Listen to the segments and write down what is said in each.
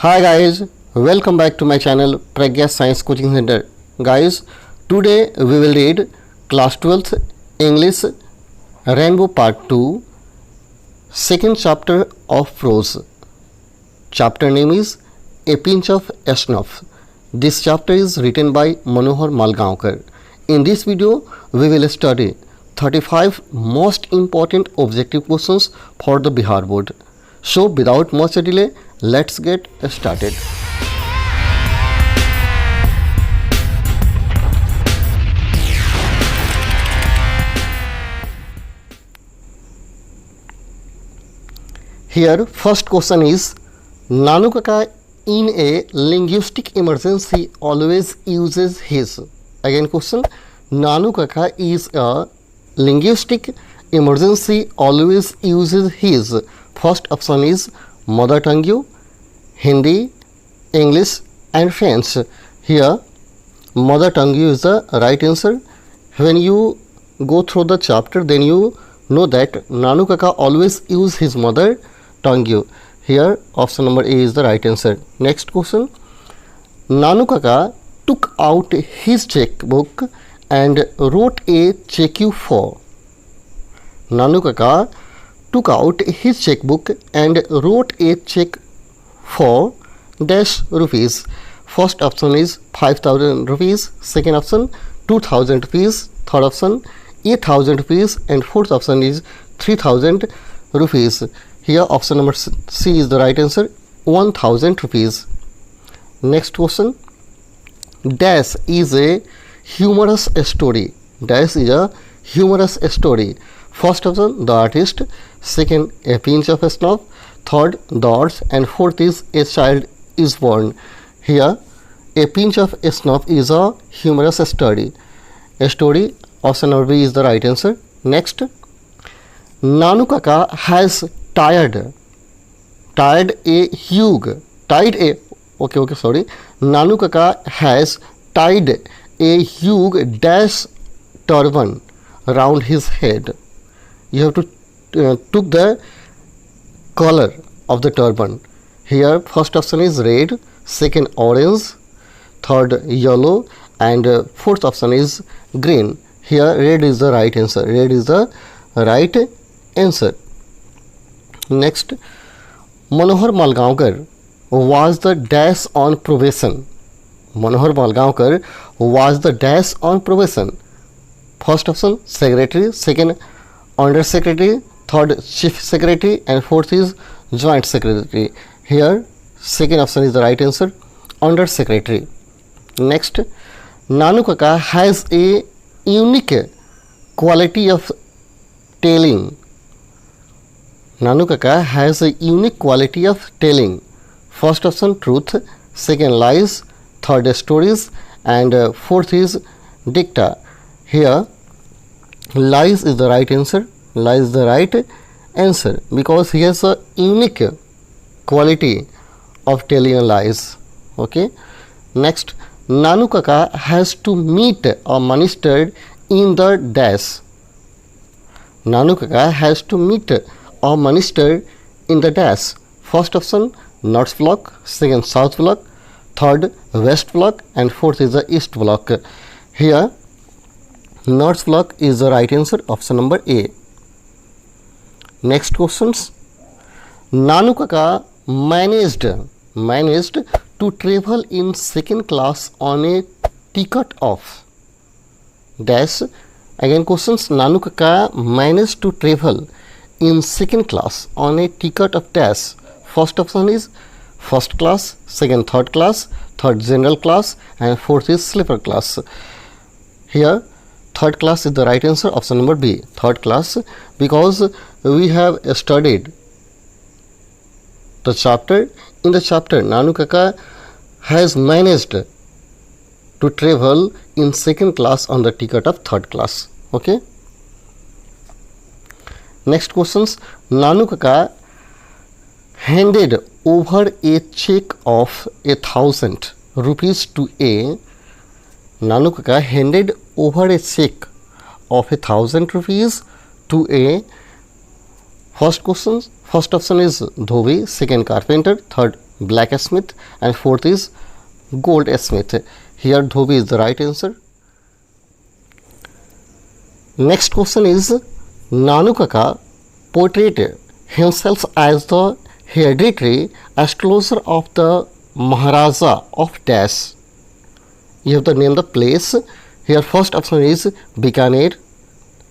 Hi guys, welcome back to my channel Pragya Science Coaching Center. Guys, today we will read class 12th English Rainbow Part 2, second chapter of prose. Chapter name is A Pinch of Snuff. This chapter is written by Manohar Malgaonkar. In this video, we will study 35 most important objective questions for the Bihar board. So without much delay, let's get started. Here first question is, Nanu Kaka in a linguistic emergency always uses his. Again question, Nanu Kaka is a linguistic emergency always uses his. First option is mother tongue, Hindi, English and French. Here mother tongue is the right answer. When you go through the chapter, then you know that Nanu Kaka always use his mother tongue. Here option number A is the right answer. Next question, Nanu Kaka took out his checkbook and wrote a check for. Nanu Kaka took out his checkbook and wrote a check for dash rupees. First option is 5,000 rupees, second option 2,000 rupees, third option 8,000 rupees and fourth option is 3,000 rupees. Here option number C is the right answer, 1,000 rupees. Next question, dash is a humorous story. Dash is a humorous story. First option, the artist, second, a pinch of snuff, third, the odds and fourth is a child is born. Here a pinch of snuff is a humorous story. A story, option number B is the right answer. Next, Nanu Kaka has tied a Nanu Kaka has tied a huge dash turban around his head. You have to took the color of the turban. Here first option is red, second orange, third yellow and fourth option is green. Here red is the right answer. Red is the right answer. Next, Manohar Malgaonkar was the dash on probation. Manohar Malgaonkar was the dash on probation. First option secretary, second under secretary, third chief secretary and fourth is joint secretary. Here second option is the right answer, under secretary. Next, Nanu Kaka has a unique quality of telling. Nanu Kaka has a unique quality of telling. First option truth, second lies, third stories and fourth is dicta. Here lies is the right answer. Lies is the right answer because he has a unique quality of telling lies. Okay. Next, Nanu Kaka has to meet a minister in the dash. Nanu Kaka has to meet a minister in the dash. First option north block, second south block, third west block and fourth is the east block. Here north block is the right answer, option number A. Next questions, Nanu Kaka managed to travel in second class on a ticket of dash. Again questions, Nanu Kaka managed to travel in second class on a ticket of dash. First option is first class, second third class, third general class and fourth is sleeper class. Here third class is the right answer, option number B, third class, because we have studied the chapter. In the chapter, Nanu Kaka has managed to travel in second class on the ticket of third class. Okay. Next questions, Nanu Kaka handed over a check of 1,000 rupees to a. Nanu Kaka handed over a check of 1,000 rupees to a. First option is Dhobi, second carpenter, third blacksmith, and fourth is goldsmith. Here Dhobi is the right answer. Next question is Nanu Kaka portrayed himself as the hereditary astrologer of the Maharaja of Dash. You have to name the place. Here first option is Bikaner,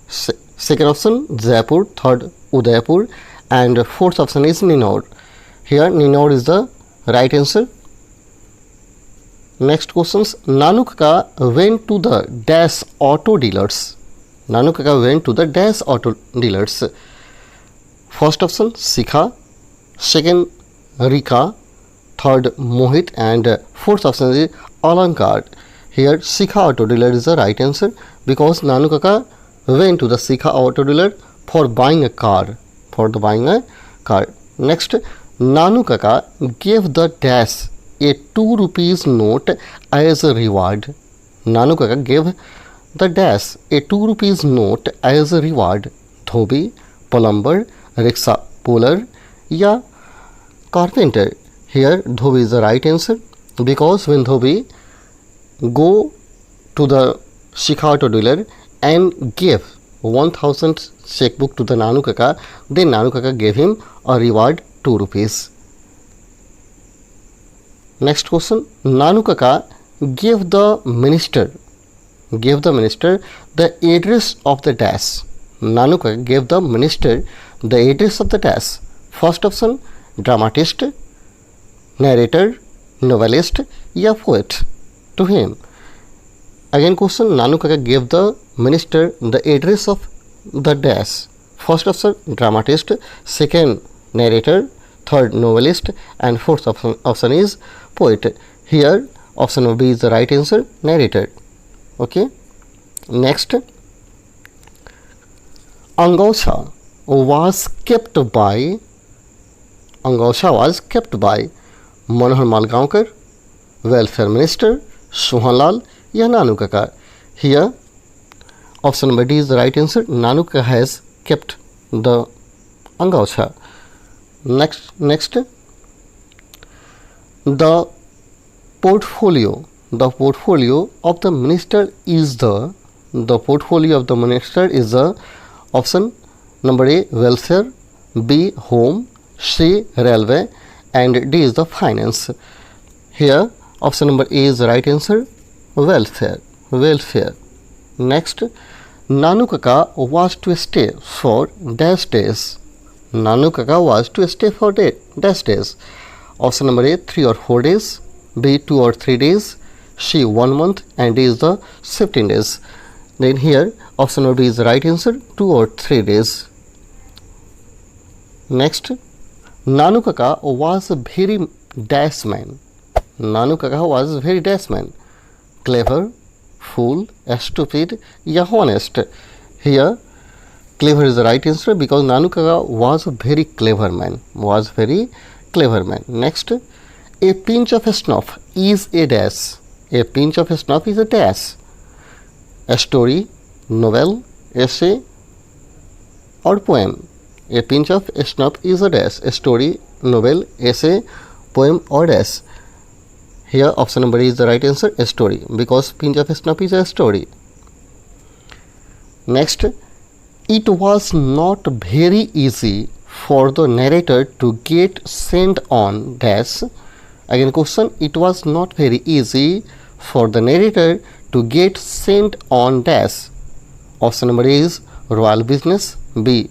second option Jaipur, third Udaipur, and fourth option is Ninor. Here Ninor is the right answer. Next questions. Nanu Kaka went to the Dash auto dealers. Nanu Kaka went to the Dash auto dealers. First option Sikha, second Rika, third Mohit, and fourth option is Alankar. Here Sikha auto dealer is the right answer because Nanu Kaka went to the Sikha auto dealer for buying a car. Next, Nanu Kaka gave the Dash a 2 rupees note as a reward. Nanu Kaka gave the Dash a 2 rupees note as a reward. Dhobi, plumber, rickshaw puller, या carpenter. Here Dhobi is the right answer because when Dhobi go to the Sikha auto dealer and gave 1000 checkbook to the Nanu Kaka, then Nanu Kaka gave him a reward 2 rupees. Next question. Nanu Kaka gave the minister the address of the Dash. Nanu Kaka gave the minister the address of the Dash. First option dramatist, narrator, novelist, या poet to him. Again question. Nanu Kaka gave the minister the address of the Dash. First option dramatist, second narrator, third novelist, and fourth option is poet. Here option B is the right answer, narrator. Okay. Next, Angausha was kept by Manohar Malgaonkar, welfare minister, Sohanlal, या Nanu Kaka. Here option number D is the right answer. Nanu Kaka has kept the Angausha. Next, the portfolio of the minister is the option number A welfare, B home, C railway, and D is the finance. Here option number A is the right answer, welfare. Next, Nanu Kaka was to stay for dash days. Nanu Kaka was to stay for dash days. Option number A 3 or 4 days, B 2 or 3 days, C 1 month, and D is the 15 days. Then here option number B is the right answer, 2 or 3 days. Next, Nanu Kaka was a very dash man. Clever, fool, stupid, या honest. Here clever is the right answer because Nanu Kaka was a very clever man. Next, a pinch of snuff is a dash. A pinch of snuff is a dash. A story, novel, essay, or poem. A pinch of snuff is a dash. A story, novel, essay, poem, or dash. Here option number is the right answer, a story, because pinch of snuff is a story. Next, it was not very easy for the narrator to get sent on dash. Again question, it was not very easy for the narrator to get sent on dash. Option number A is royal business, B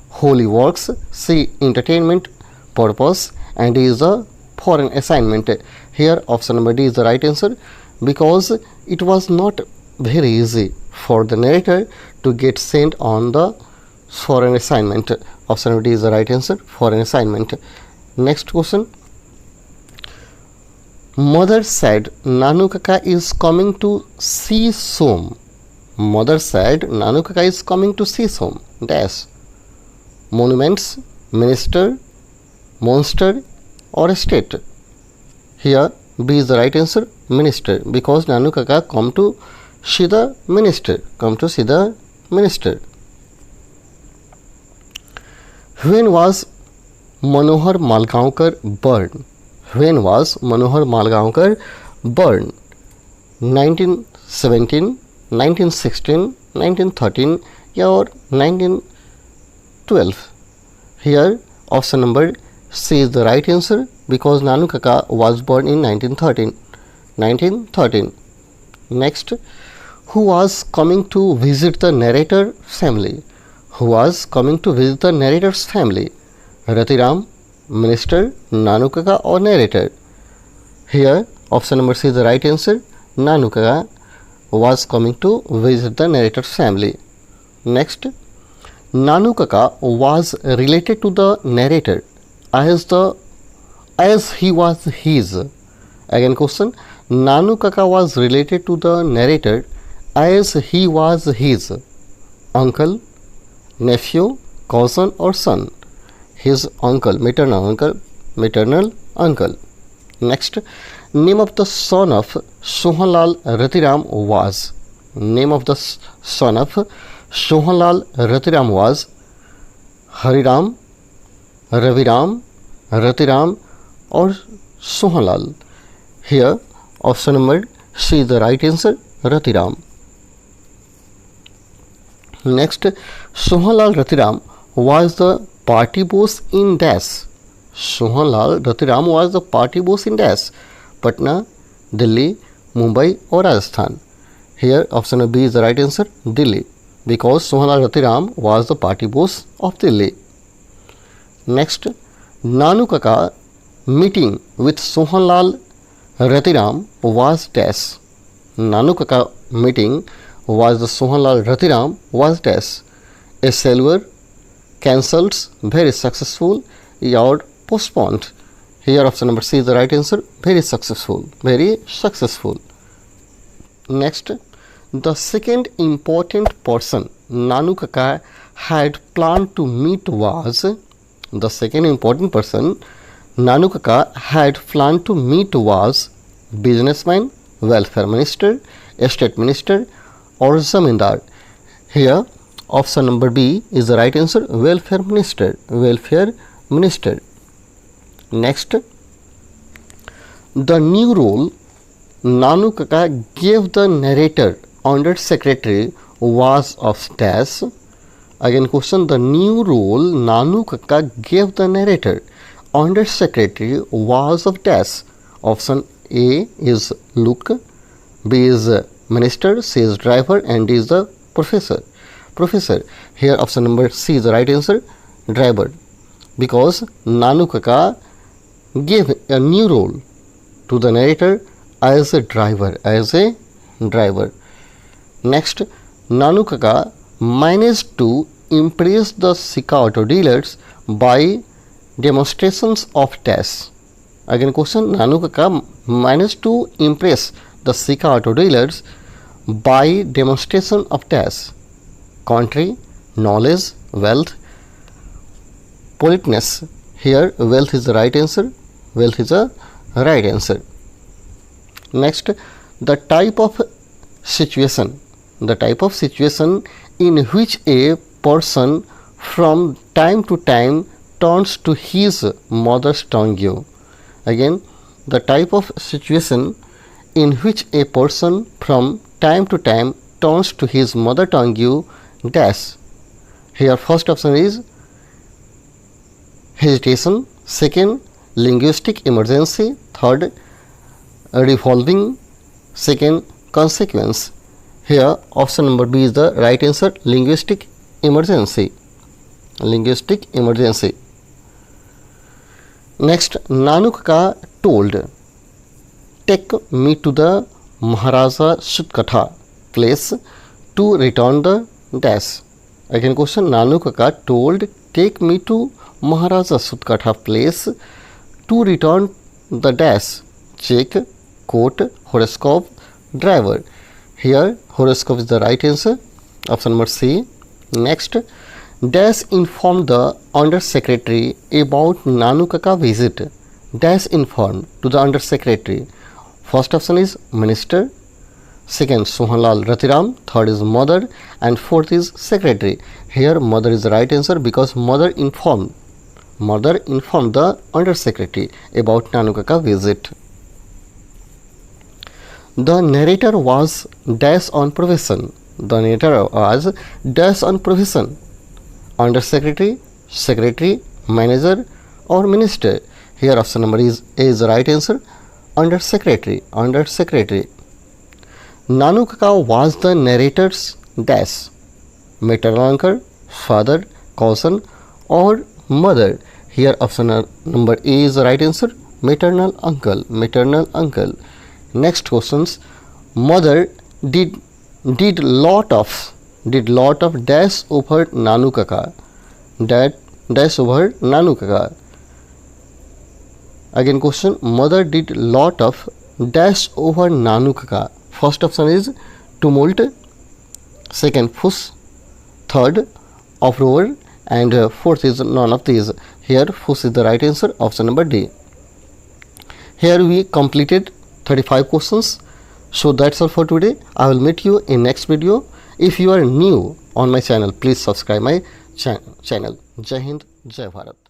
holy works, C entertainment purpose, and D is the foreign assignment. Here option number D is the right answer because it was not very easy for the narrator to get sent on the foreign assignment. Option number D is the right answer, foreign assignment. Next question. Mother said Nanu Kaka is coming to see Som. Mother said Nanu Kaka is coming to see Som. Dash. Monuments, minister, monster, or state. Here B is the right answer, minister, because Nanu Kaka come to see the minister. When was Manohar Malgaonkar born? When was Manohar Malgaonkar born? 1917, 1916, 1913 or 1912? Here option number C is the right answer because Nanu Kaka was born in 1913. 1913. Next, who was coming to visit the narrator family? Who was coming to visit the narrator's family? Ratiram, minister, Nanu Kaka or narrator? Here option number C is the right answer. Nanu Kaka was coming to visit the narrator's family. Next, Nanu Kaka was related to the narrator as he was his. Again question, Nanu Kaka was related to the narrator as he was his uncle, nephew, cousin or son. His uncle, maternal uncle. Next, name of the son of Sohanlal Ratiram was. Name of the son of Sohanlal Ratiram was Hariram, Raviram, Ratiram or Sohanlal. Here option number C is the right answer, Ratiram. Next, Sohanlal Ratiram was the party boss in dash. Sohanlal Ratiram was the party boss in dash. Patna, Delhi, Mumbai or Rajasthan. Here option B is the right answer, Delhi, because Sohanlal Ratiram was the party boss of Delhi. Next, Nanu Kaka meeting with Sohanlal Ratiram was dash. Nanu Kaka meeting was the Sohanlal Ratiram was dash. A silver, cancelled, very successful or postponed. Here option number C is the right answer, very successful, very successful. Next, the second important person Nanu Kaka had planned to meet was, the second important person Nanu Kaka had planned to meet was businessman, welfare minister, estate minister or zamindar. Here option number B is the right answer, welfare minister, welfare minister. Next, the new role Nanu Kaka gave the narrator under secretary was of dash. Again question, the new role Nanu Kaka gave the narrator under secretary was of dash. Option A is look, B is minister, C is driver and D is the professor. Here option number C is the right answer, driver, because Nanu Kaka gave a new role to the narrator as a driver, Next, Nanu Kaka managed to impress the Sika auto dealers by demonstrations of dash. Again question, Nanu Kaka managed to impress the Sika auto dealers by demonstration of dash. Country, knowledge, wealth, politeness. Here wealth is the right answer, Next, the type of situation in which a person from time to time turns to his mother's tongue. Again, the type of situation in which a person from time to time turns to his mother tongue dash. Here first option is hesitation, second linguistic emergency, third revolving, second consequence. Here option number B is the right answer, linguistic emergency. Next, Nanu Kaka told, take me to the Maharaja Sutkatha place to return the dash. Again question, Nanu Kaka told, take me to Maharaja Sutkatha place to return the dash. Check, quote, horoscope, driver. Here horoscope is the right answer, option number C. Next, dash informed the under secretary about Nanu Kaka visit. Dash informed to the under secretary. First option is minister, second Sohanlal Ratiram, third is mother and fourth is secretary. Here mother is the right answer because mother informed Mother informed the Undersecretary about Nanukaka visit. The narrator was dash on profession. The narrator was dash on profession. Undersecretary, secretary, manager or minister. Here option number is the right answer. Undersecretary. Undersecretary. Nanukaka was the narrator's dash. Maternal uncle, father, cousin or mother. Here option number A is the right answer. Maternal uncle. Maternal uncle. Next questions. Mother did lot of dash over Nanukaka. Dash over Nanukaka. Again question. Mother did lot of dash over Nanukaka. First option is tumult. Second fuss. Third uproar. And fourth is none of these. Here fuss is the right answer. Option number D. Here we completed 35 questions. So that's all for today. I will meet you in next video. If you are new on my channel, please subscribe my channel. Jai Hind, Jai Bharat.